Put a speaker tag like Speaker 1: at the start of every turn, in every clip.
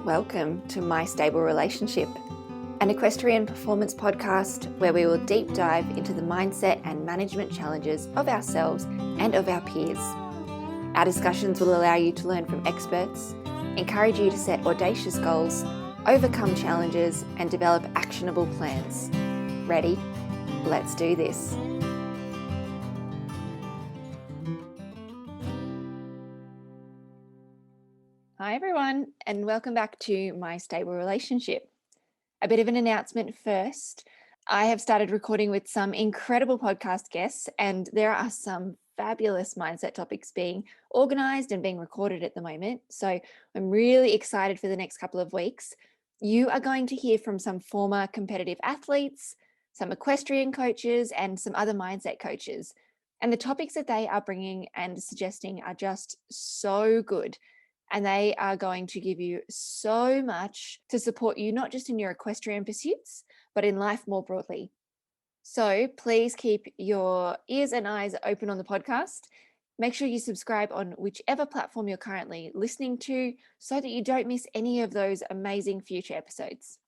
Speaker 1: Welcome to My Stable Relationship, an equestrian performance podcast where we will deep dive into the mindset and management challenges of ourselves and of our peers. Our discussions will allow you to learn from experts, encourage you to set audacious goals, overcome challenges, and develop actionable plans. Ready? Let's do this. Hi everyone, and welcome back to My Stable Relationship. A bit of an announcement first. I have started recording with some incredible podcast guests, and there are some fabulous mindset topics being organized and being recorded at the moment. So I'm really excited for the next couple of weeks. You are going to hear from some former competitive athletes, some equestrian coaches, and some other mindset coaches. And the topics that they are bringing and suggesting are just so good. And they are going to give you so much to support you, not just in your equestrian pursuits, but in life more broadly. So please keep your ears and eyes open on the podcast. Make sure you subscribe on whichever platform you're currently listening to so that you don't miss any of those amazing future episodes.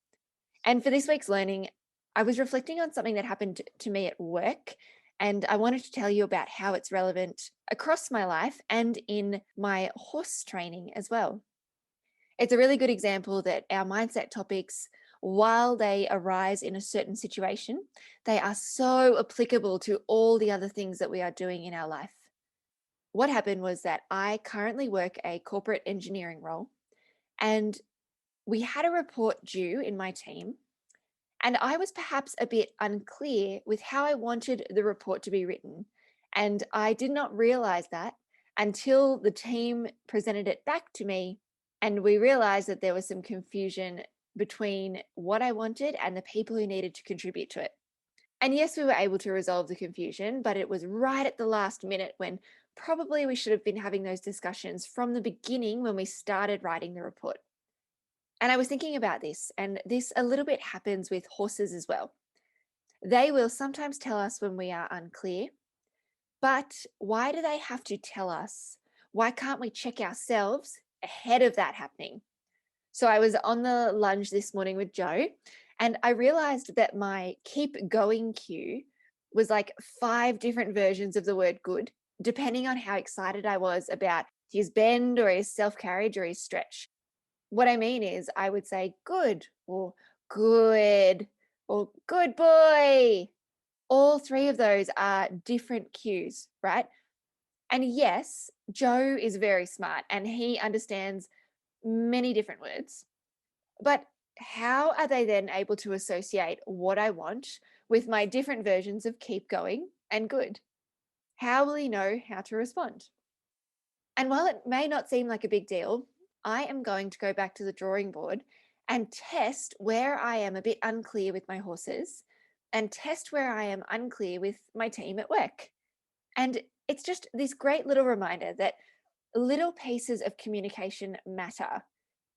Speaker 1: And for this week's learning, I was reflecting on something that happened to me at work, and I wanted to tell you about how it's relevant across my life and in my horse training as well. It's a really good example that our mindset topics, while they arise in a certain situation, they are so applicable to all the other things that we are doing in our life. What happened was that I currently work a corporate engineering role, and we had a report due in my team. And I was perhaps a bit unclear with how I wanted the report to be written. And I did not realize that until the team presented it back to me. And we realized that there was some confusion between what I wanted and the people who needed to contribute to it. And yes, we were able to resolve the confusion, but it was right at the last minute when probably we should have been having those discussions from the beginning when we started writing the report. And I was thinking about this, and this a little bit happens with horses as well. They will sometimes tell us when we are unclear, but why do they have to tell us? Why can't we check ourselves ahead of that happening? So I was on the lunge this morning with Joe, and I realized that my keep going cue was like 5 different versions of the word good, depending on how excited I was about his bend or his self-carriage or his stretch. What I mean is I would say good or good boy. All 3 of those are different cues, right? And yes, Joe is very smart and he understands many different words. But how are they then able to associate what I want with my different versions of keep going and good? How will he know how to respond? And while it may not seem like a big deal, I am going to go back to the drawing board and test where I am a bit unclear with my horses and test where I am unclear with my team at work. And it's just this great little reminder that little pieces of communication matter.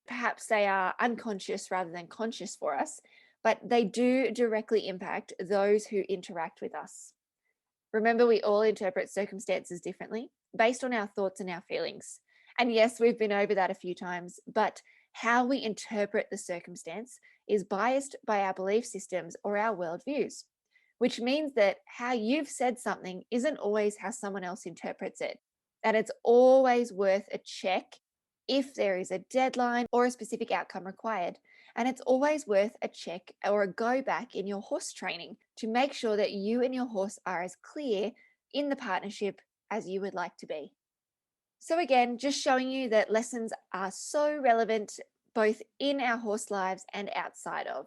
Speaker 1: Perhaps they are unconscious rather than conscious for us, but they do directly impact those who interact with us. Remember, we all interpret circumstances differently based on our thoughts and our feelings. And yes, we've been over that a few times, but how we interpret the circumstance is biased by our belief systems or our worldviews, which means that how you've said something isn't always how someone else interprets it. And it's always worth a check if there is a deadline or a specific outcome required. And it's always worth a check or a go back in your horse training to make sure that you and your horse are as clear in the partnership as you would like to be. So again, just showing you that lessons are so relevant both in our horse lives and outside of.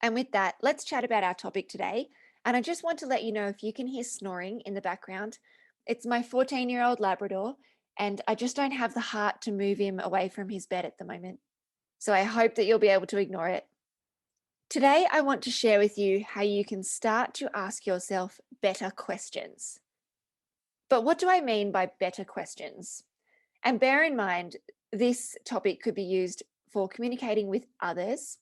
Speaker 1: And with that, let's chat about our topic today. And I just want to let you know if you can hear snoring in the background, it's my 14-year-old Labrador, and I just don't have the heart to move him away from his bed at the moment. So I hope that you'll be able to ignore it. Today, I want to share with you how you can start to ask yourself better questions. But what do I mean by better questions? And bear in mind, this topic could be used for communicating with others,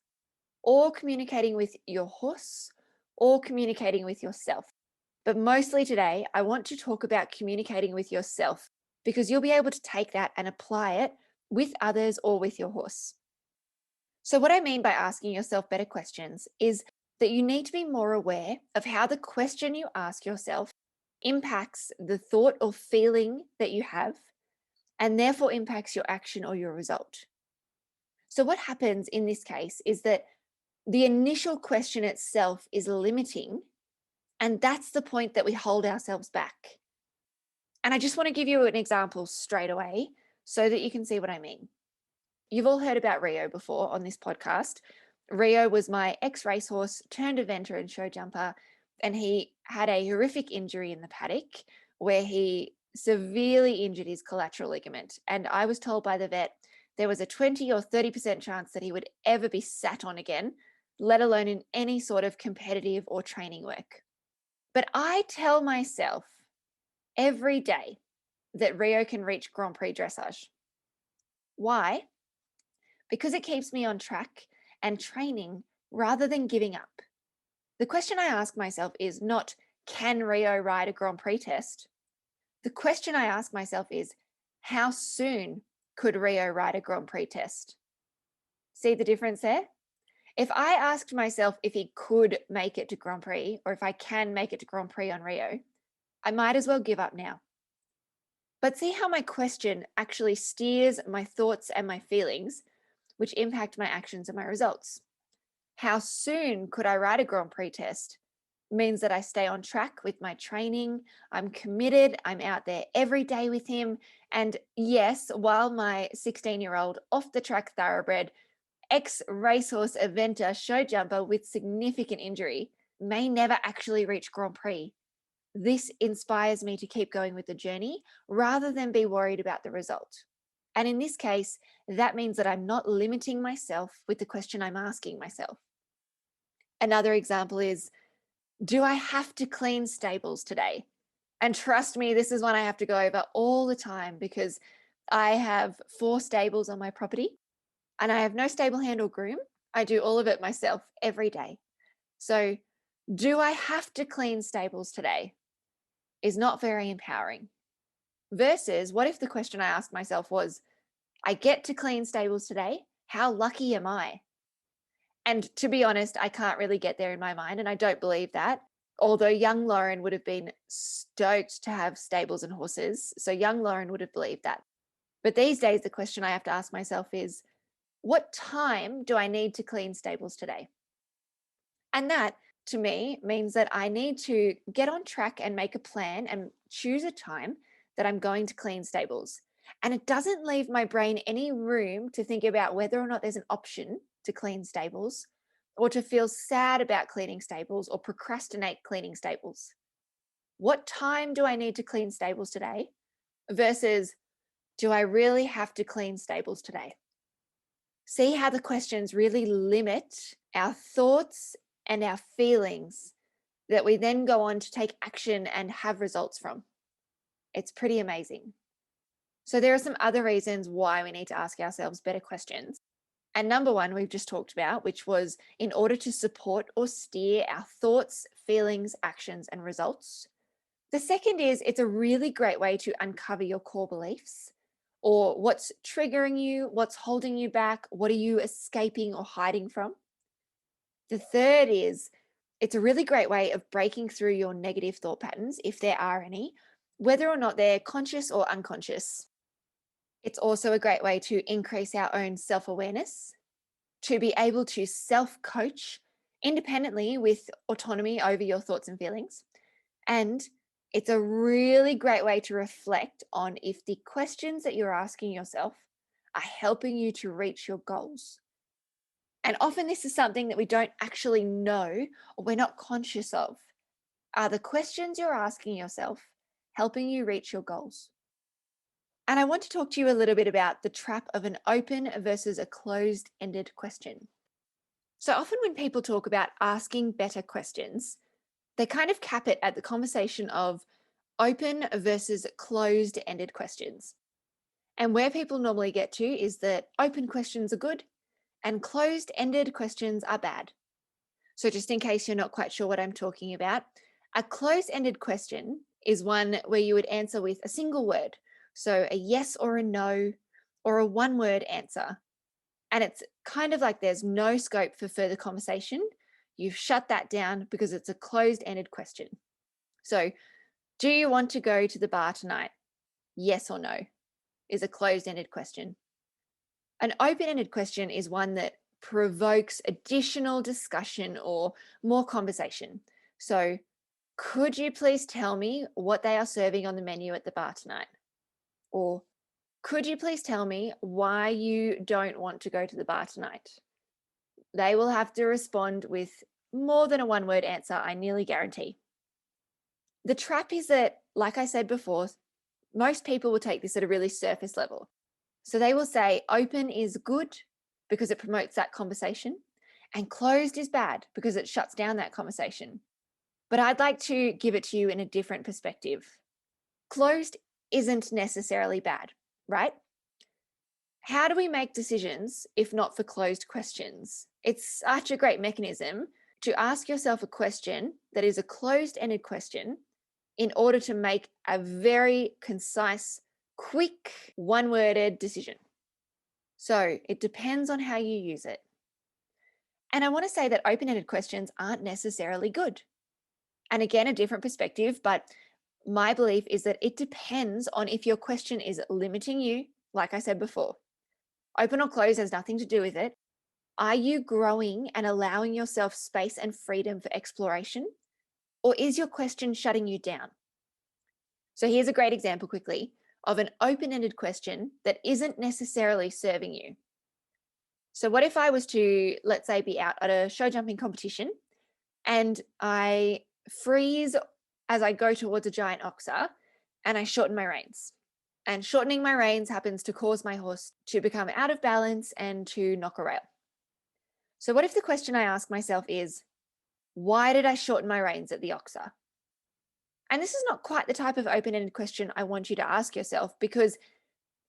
Speaker 1: or communicating with your horse, or communicating with yourself. But mostly today, I want to talk about communicating with yourself because you'll be able to take that and apply it with others or with your horse. So, what I mean by asking yourself better questions is that you need to be more aware of how the question you ask yourself impacts the thought or feeling that you have, and therefore impacts your action or your result. So, what happens in this case is that the initial question itself is limiting, and that's the point that we hold ourselves back. And I just want to give you an example straight away so that you can see what I mean. You've all heard about Rio before on this podcast. Rio was my ex-racehorse turned eventer and show jumper, and he had a horrific injury in the paddock where he severely injured his collateral ligament. And I was told by the vet there was a 20 or 30% chance that he would ever be sat on again, let alone in any sort of competitive or training work. But I tell myself every day that Rio can reach Grand Prix dressage. Why? Because it keeps me on track and training rather than giving up. The question I ask myself is not, can Rio ride a Grand Prix test? The question I ask myself is, how soon could Rio ride a Grand Prix test? See the difference there? If I asked myself if he could make it to Grand Prix, or if I can make it to Grand Prix on Rio, I might as well give up now. But see how my question actually steers my thoughts and my feelings, which impact my actions and my results. How soon could I ride a Grand Prix test means that I stay on track with my training. I'm committed. I'm out there every day with him. And yes, while my 16-year-old off the track thoroughbred, ex-racehorse eventer show jumper with significant injury may never actually reach Grand Prix, this inspires me to keep going with the journey rather than be worried about the result. And in this case, that means that I'm not limiting myself with the question I'm asking myself. Another example is, do I have to clean stables today? And trust me, this is one I have to go over all the time because I have 4 stables on my property and I have no stable hand or groom. I do all of it myself every day. So, do I have to clean stables today? Is not very empowering. Versus, what if the question I asked myself was, I get to clean stables today. How lucky am I? And to be honest, I can't really get there in my mind, and I don't believe that. Although young Lauren would have been stoked to have stables and horses. So young Lauren would have believed that. But these days, the question I have to ask myself is, what time do I need to clean stables today? And that, to me, means that I need to get on track and make a plan and choose a time that I'm going to clean stables. And it doesn't leave my brain any room to think about whether or not there's an option to clean stables or to feel sad about cleaning stables or procrastinate cleaning stables. What time do I need to clean stables today versus, do I really have to clean stables today? See how the questions really limit our thoughts and our feelings that we then go on to take action and have results from. It's pretty amazing. So there are some other reasons why we need to ask ourselves better questions. And number one, we've just talked about, which was in order to support or steer our thoughts, feelings, actions, and results. The second is it's a really great way to uncover your core beliefs or what's triggering you, what's holding you back, what are you escaping or hiding from. The third is it's a really great way of breaking through your negative thought patterns, if there are any, whether or not they're conscious or unconscious. It's also a great way to increase our own self-awareness, to be able to self-coach independently with autonomy over your thoughts and feelings. And it's a really great way to reflect on if the questions that you're asking yourself are helping you to reach your goals. And often this is something that we don't actually know or we're not conscious of. Are the questions you're asking yourself helping you reach your goals? And I want to talk to you a little bit about the trap of an open versus a closed-ended question. So often when people talk about asking better questions, they kind of cap it at the conversation of open versus closed-ended questions. And where people normally get to is that open questions are good and closed-ended questions are bad. So just in case you're not quite sure what I'm talking about, a closed-ended question is one where you would answer with a single word. So a yes or a no, or a one-word answer. And it's kind of like there's no scope for further conversation. You've shut that down because it's a closed-ended question. So, do you want to go to the bar tonight? Yes or no is a closed-ended question. An open-ended question is one that provokes additional discussion or more conversation. So, could you please tell me what they are serving on the menu at the bar tonight? Or, could you please tell me why you don't want to go to the bar tonight? They will have to respond with more than a one-word answer, I nearly guarantee. The trap is that, like I said before, most people will take this at a really surface level. So they will say open is good because it promotes that conversation, and closed is bad because it shuts down that conversation. But I'd like to give it to you in a different perspective. Closed isn't necessarily bad, right? How do we make decisions if not for closed questions? It's such a great mechanism to ask yourself a question that is a closed-ended question in order to make a very concise, quick, one-worded decision. So it depends on how you use it. And I want to say that open-ended questions aren't necessarily good. And again, a different perspective, but my belief is that it depends on if your question is limiting you, like I said before. Open or close has nothing to do with it. Are you growing and allowing yourself space and freedom for exploration? Or is your question shutting you down? So here's a great example quickly of an open-ended question that isn't necessarily serving you. So what if I was to, let's say, be out at a show jumping competition and I freeze as I go towards a giant oxer and I shorten my reins. And shortening my reins happens to cause my horse to become out of balance and to knock a rail. So what if the question I ask myself is, why did I shorten my reins at the oxer? And this is not quite the type of open-ended question I want you to ask yourself, because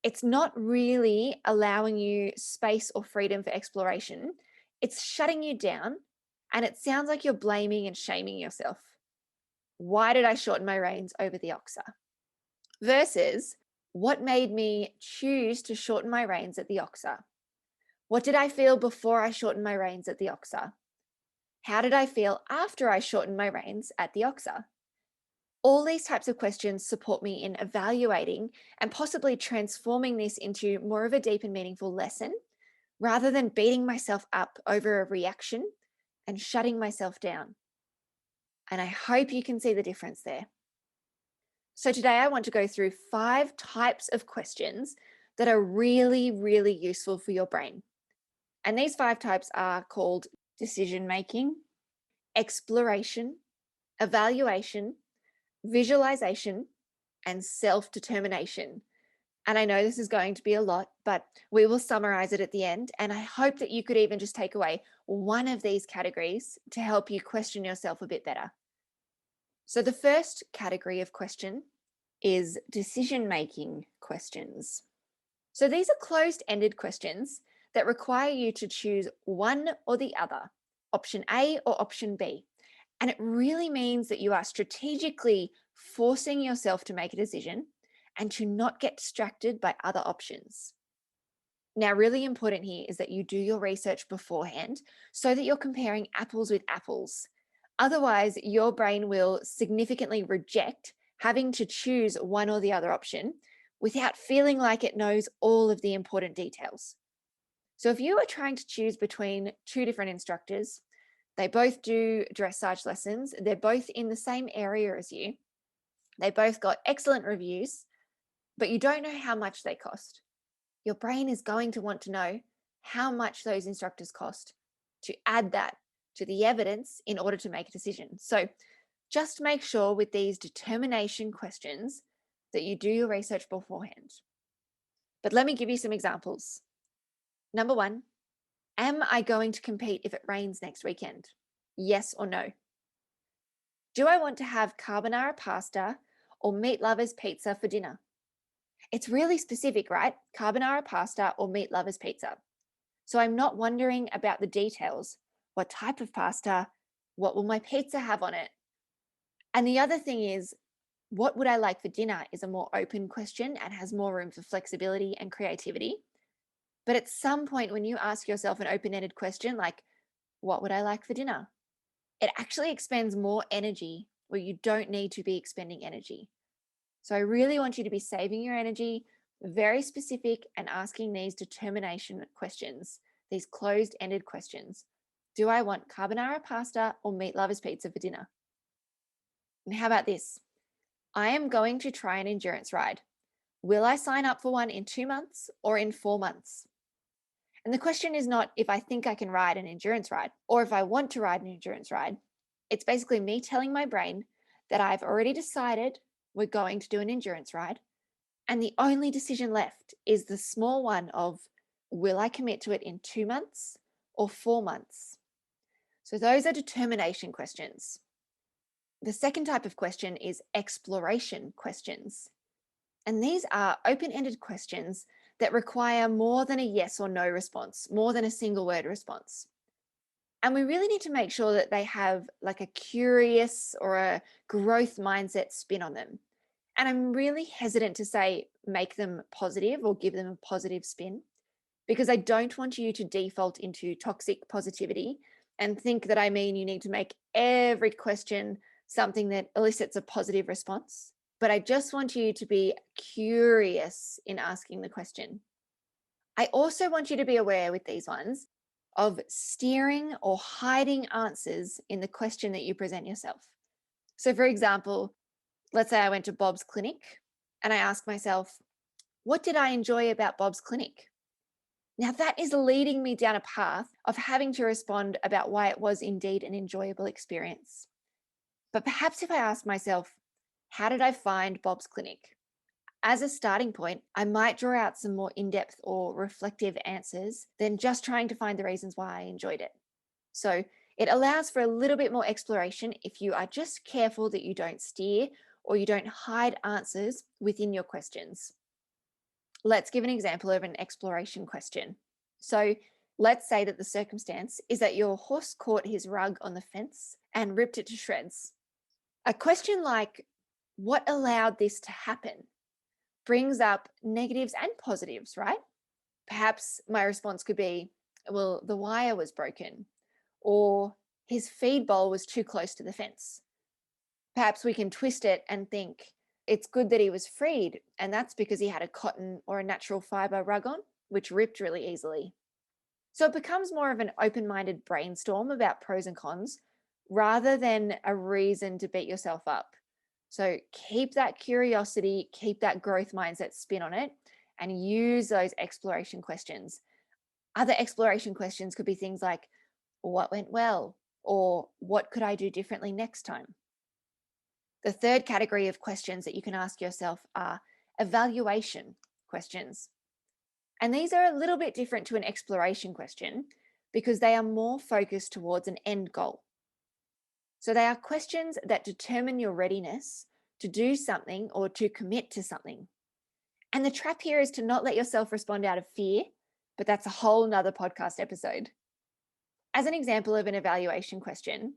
Speaker 1: it's not really allowing you space or freedom for exploration. It's shutting you down, and it sounds like you're blaming and shaming yourself. Why did I shorten my reins over the oxer? Versus, what made me choose to shorten my reins at the oxer? What did I feel before I shortened my reins at the oxer? How did I feel after I shortened my reins at the oxer? All these types of questions support me in evaluating and possibly transforming this into more of a deep and meaningful lesson, rather than beating myself up over a reaction and shutting myself down. And I hope you can see the difference there. So today I want to go through 5 types of questions that are really, really useful for your brain. And these 5 types are called decision making, exploration, evaluation, visualization, and self-determination. And I know this is going to be a lot, but we will summarize it at the end. And I hope that you could even just take away one of these categories to help you question yourself a bit better. So the first category of question is decision-making questions. So these are closed-ended questions that require you to choose one or the other, option A or option B. And it really means that you are strategically forcing yourself to make a decision and to not get distracted by other options. Now, really important here is that you do your research beforehand so that you're comparing apples with apples. Otherwise, your brain will significantly reject having to choose one or the other option without feeling like it knows all of the important details. So if you are trying to choose between 2 different instructors, they both do dressage lessons, they're both in the same area as you, they both got excellent reviews, but you don't know how much they cost, your brain is going to want to know how much those instructors cost to add that to the evidence in order to make a decision. So just make sure with these determination questions that you do your research beforehand. But let me give you some examples. Number 1, am I going to compete if it rains next weekend? Yes or no? Do I want to have carbonara pasta or meat lovers pizza for dinner? It's really specific, right? Carbonara pasta or meat lovers pizza. So I'm not wondering about the details. What type of pasta? What will my pizza have on it? And the other thing is, what would I like for dinner is a more open question and has more room for flexibility and creativity. But at some point, when you ask yourself an open-ended question like, what would I like for dinner? It actually expends more energy where you don't need to be expending energy. So I really want you to be saving your energy, very specific, and asking these determination questions, these closed-ended questions. Do I want carbonara pasta or meat lovers pizza for dinner? And how about this? I am going to try an endurance ride. Will I sign up for one in 2 months or in 4 months? And the question is not if I think I can ride an endurance ride or if I want to ride an endurance ride. It's basically me telling my brain that I've already decided we're going to do an endurance ride. And the only decision left is the small one of, will I commit to it in 2 months or 4 months? So those are determination questions. The second type of question is exploration questions. And these are open-ended questions that require more than a yes or no response, more than a single word response. And we really need to make sure that they have like a curious or a growth mindset spin on them. And I'm really hesitant to say make them positive or give them a positive spin, because I don't want you to default into toxic positivity and think that I mean you need to make every question something that elicits a positive response. But I just want you to be curious in asking the question. I also want you to be aware with these ones of steering or hiding answers in the question that you present yourself. So, for example, let's say I went to Bob's clinic and I asked myself, what did I enjoy about Bob's clinic? Now, that is leading me down a path of having to respond about why it was indeed an enjoyable experience. But perhaps if I ask myself, how did I find Bob's clinic? As a starting point, I might draw out some more in-depth or reflective answers than just trying to find the reasons why I enjoyed it. So it allows for a little bit more exploration if you are just careful that you don't steer or you don't hide answers within your questions. Let's give an example of an exploration question. So let's say that the circumstance is that your horse caught his rug on the fence and ripped it to shreds. A question like, what allowed this to happen, brings up negatives and positives, right? Perhaps my response could be, well, the wire was broken, or his feed bowl was too close to the fence. Perhaps we can twist it and think it's good that he was freed, and that's because he had a cotton or a natural fiber rug on, which ripped really easily. So it becomes more of an open-minded brainstorm about pros and cons rather than a reason to beat yourself up. So keep that curiosity, keep that growth mindset spin on it, and use those exploration questions. Other exploration questions could be things like, what went well? Or what could I do differently next time? The third category of questions that you can ask yourself are evaluation questions. And these are a little bit different to an exploration question because they are more focused towards an end goal. So they are questions that determine your readiness to do something or to commit to something. And the trap here is to not let yourself respond out of fear, but that's a whole nother podcast episode. As an example of an evaluation question,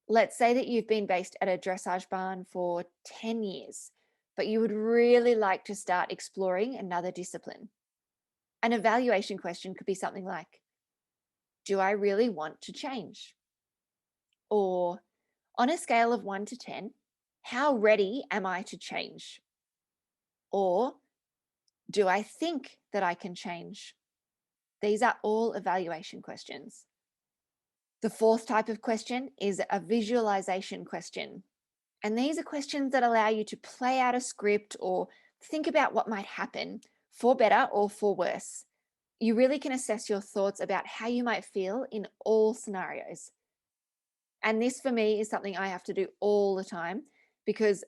Speaker 1: let's say that you've been based at a dressage barn for 10 years, but you would really like to start exploring another discipline. An evaluation question could be something like, do I really want to change? Or on a scale of 1 to 10, how ready am I to change? Or do I think that I can change? These are all evaluation questions. The fourth type of question is a visualization question. And these are questions that allow you to play out a script or think about what might happen for better or for worse. You really can assess your thoughts about how you might feel in all scenarios. And this for me is something I have to do all the time because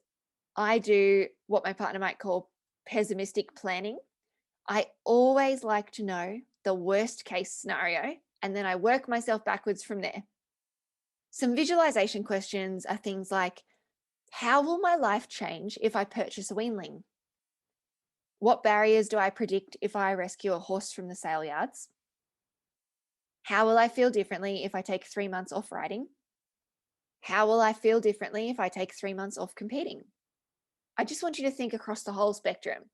Speaker 1: I do what my partner might call pessimistic planning. I always like to know the worst case scenario, and then I work myself backwards from there. Some visualization questions are things like, how will my life change if I purchase a weanling? What barriers do I predict if I rescue a horse from the sale yards? How will I feel differently if I take 3 months off riding? How will I feel differently if I take 3 months off competing? I just want you to think across the whole spectrum,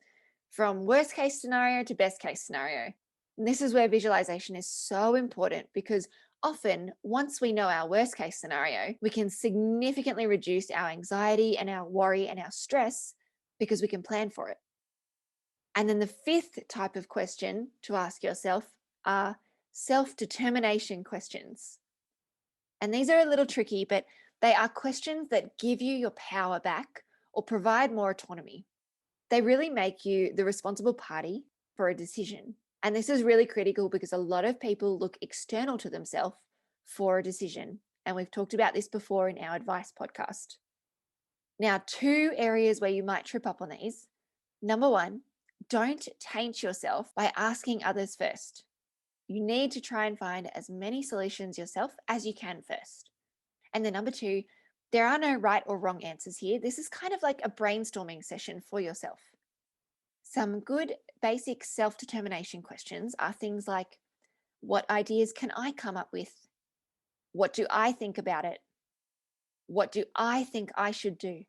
Speaker 1: from worst case scenario to best case scenario. And this is where visualization is so important because often, once we know our worst case scenario, we can significantly reduce our anxiety and our worry and our stress because we can plan for it. And then the fifth type of question to ask yourself are self-determination questions. And these are a little tricky, but they are questions that give you your power back or provide more autonomy. They really make you the responsible party for a decision. And this is really critical because a lot of people look external to themselves for a decision. And we've talked about this before in our advice podcast. Now, two areas where you might trip up on these. Number one, don't taint yourself by asking others first. You need to try and find as many solutions yourself as you can first. And then number two, there are no right or wrong answers here. This is kind of like a brainstorming session for yourself. Some good basic self-determination questions are things like, what ideas can I come up with? What do I think about it? What do I think I should do?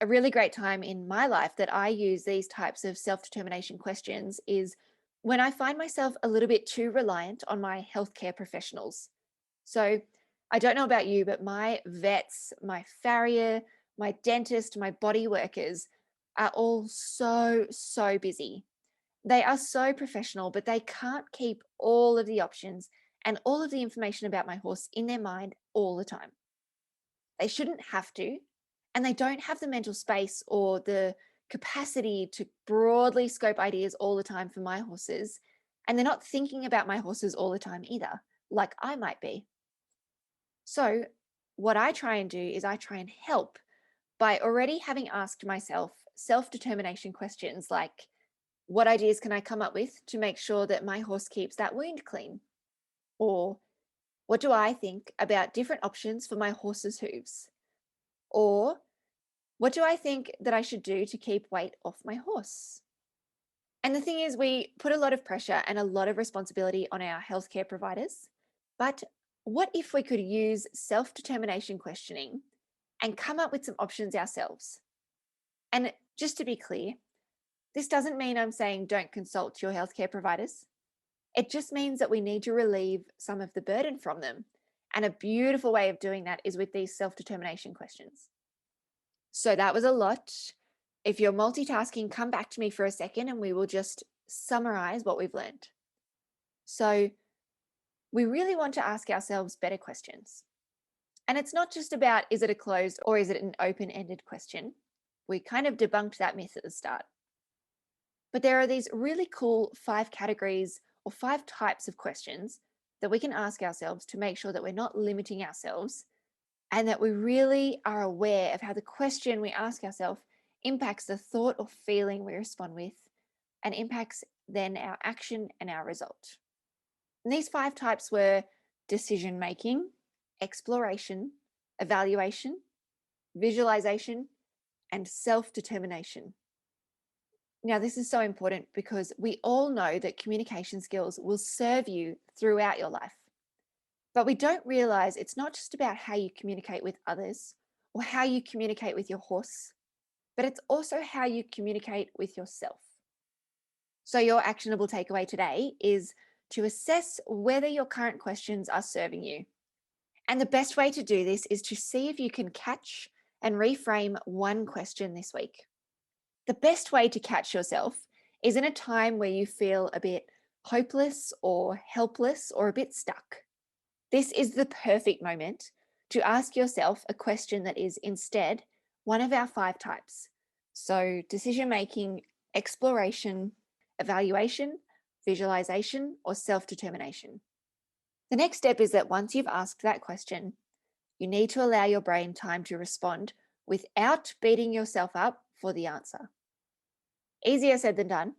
Speaker 1: A really great time in my life that I use these types of self-determination questions is when I find myself a little bit too reliant on my healthcare professionals. So I don't know about you, but my vets, my farrier, my dentist, my body workers are all so busy. They are so professional, but they can't keep all of the options and all of the information about my horse in their mind all the time. They shouldn't have to, and they don't have the mental space or the capacity to broadly scope ideas all the time for my horses. And they're not thinking about my horses all the time either, like I might be. So, what I try and do is I try and help by already having asked myself self-determination questions like, what ideas can I come up with to make sure that my horse keeps that wound clean? Or what do I think about different options for my horse's hooves? Or what do I think that I should do to keep weight off my horse? And the thing is, we put a lot of pressure and a lot of responsibility on our healthcare providers. But what if we could use self-determination questioning and come up with some options ourselves? And just to be clear, this doesn't mean I'm saying don't consult your healthcare providers. It just means that we need to relieve some of the burden from them. And a beautiful way of doing that is with these self-determination questions. So that was a lot. If you're multitasking, come back to me for a second and we will just summarize what we've learned. So we really want to ask ourselves better questions. And it's not just about, is it a closed or is it an open-ended question? We kind of debunked that myth at the start. But there are these really cool 5 categories or 5 types of questions that we can ask ourselves to make sure that we're not limiting ourselves and that we really are aware of how the question we ask ourselves impacts the thought or feeling we respond with and impacts then our action and our result. And these 5 types were decision making, exploration, evaluation, visualization, and self-determination. Now, this is so important because we all know that communication skills will serve you throughout your life. But we don't realize it's not just about how you communicate with others or how you communicate with your horse, but it's also how you communicate with yourself. So your actionable takeaway today is to assess whether your current questions are serving you. And the best way to do this is to see if you can catch and reframe one question this week. The best way to catch yourself is in a time where you feel a bit hopeless or helpless or a bit stuck. This is the perfect moment to ask yourself a question that is instead one of our 5 types. So decision making, exploration, evaluation, visualization, or self-determination. The next step is that once you've asked that question, you need to allow your brain time to respond without beating yourself up for the answer. Easier said than done.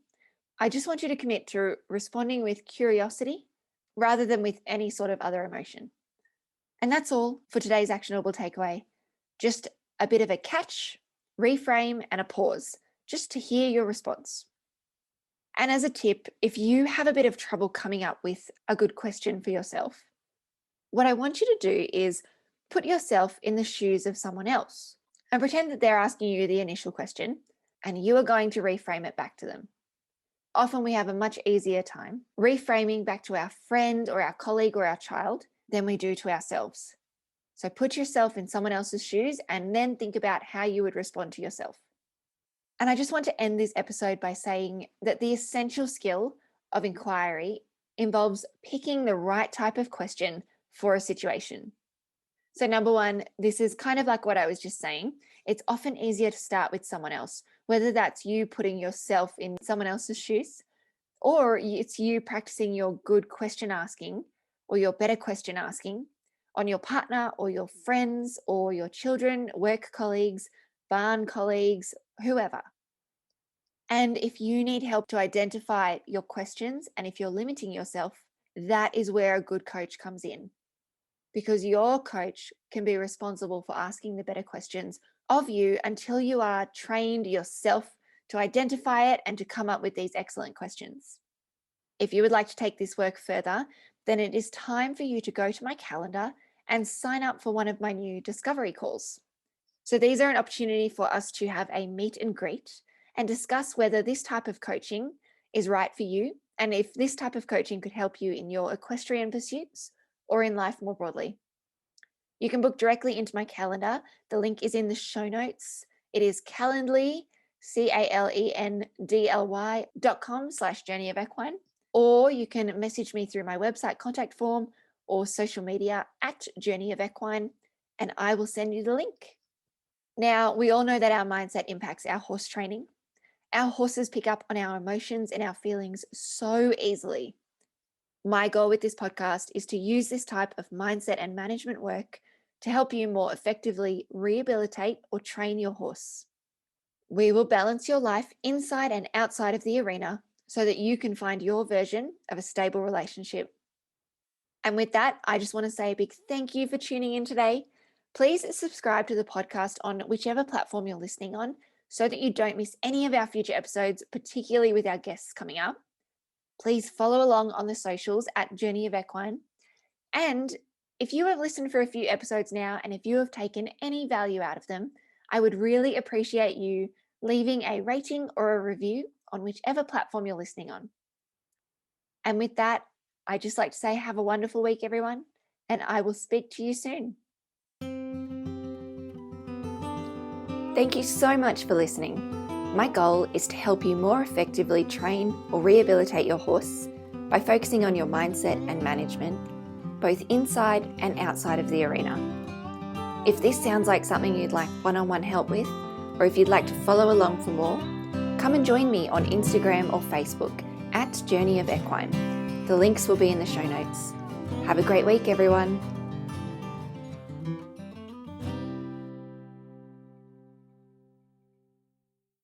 Speaker 1: I just want you to commit to responding with curiosity rather than with any sort of other emotion. And that's all for today's actionable takeaway. Just a bit of a catch, reframe, and a pause just to hear your response. And as a tip, if you have a bit of trouble coming up with a good question for yourself, what I want you to do is put yourself in the shoes of someone else and pretend that they're asking you the initial question and you are going to reframe it back to them. often we have a much easier time reframing back to our friend or our colleague or our child than we do to ourselves. So put yourself in someone else's shoes and then think about how you would respond to yourself. And I just want to end this episode by saying that the essential skill of inquiry involves picking the right type of question for a situation. So number one, this is kind of like what I was just saying. It's often easier to start with someone else, whether that's you putting yourself in someone else's shoes, or it's you practicing your good question asking or your better question asking on your partner or your friends or your children, work colleagues, barn colleagues, whoever. And if you need help to identify your questions and if you're limiting yourself, that is where a good coach comes in. Because your coach can be responsible for asking the better questions of you until you are trained yourself to identify it and to come up with these excellent questions. If you would like to take this work further, then it is time for you to go to my calendar and sign up for one of my new discovery calls. So these are an opportunity for us to have a meet and greet and discuss whether this type of coaching is right for you and if this type of coaching could help you in your equestrian pursuits or in life more broadly. You can book directly into my calendar. The link is in the show notes. It is Calendly, calendly.com/journey of equine, or you can message me through my website contact form or social media at Journey of Equine, and I will send you the link. Now, we all know that our mindset impacts our horse training. Our horses pick up on our emotions and our feelings so easily. My goal with this podcast is to use this type of mindset and management work to help you more effectively rehabilitate or train your horse. We will balance your life inside and outside of the arena so that you can find your version of a stable relationship. And with that, I just want to say a big thank you for tuning in today. Please subscribe to the podcast on whichever platform you're listening on so that you don't miss any of our future episodes, particularly with our guests coming up. Please follow along on the socials at Journey of Equine. And if you have listened for a few episodes now, and if you have taken any value out of them, I would really appreciate you leaving a rating or a review on whichever platform you're listening on. And with that, I'd just like to say have a wonderful week, everyone, and I will speak to you soon. Thank you so much for listening. My goal is to help you more effectively train or rehabilitate your horse by focusing on your mindset and management, both inside and outside of the arena. If this sounds like something you'd like one-on-one help with, or if you'd like to follow along for more, come and join me on Instagram or Facebook at Journey of Equine. The links will be in the show notes. Have a great week, everyone.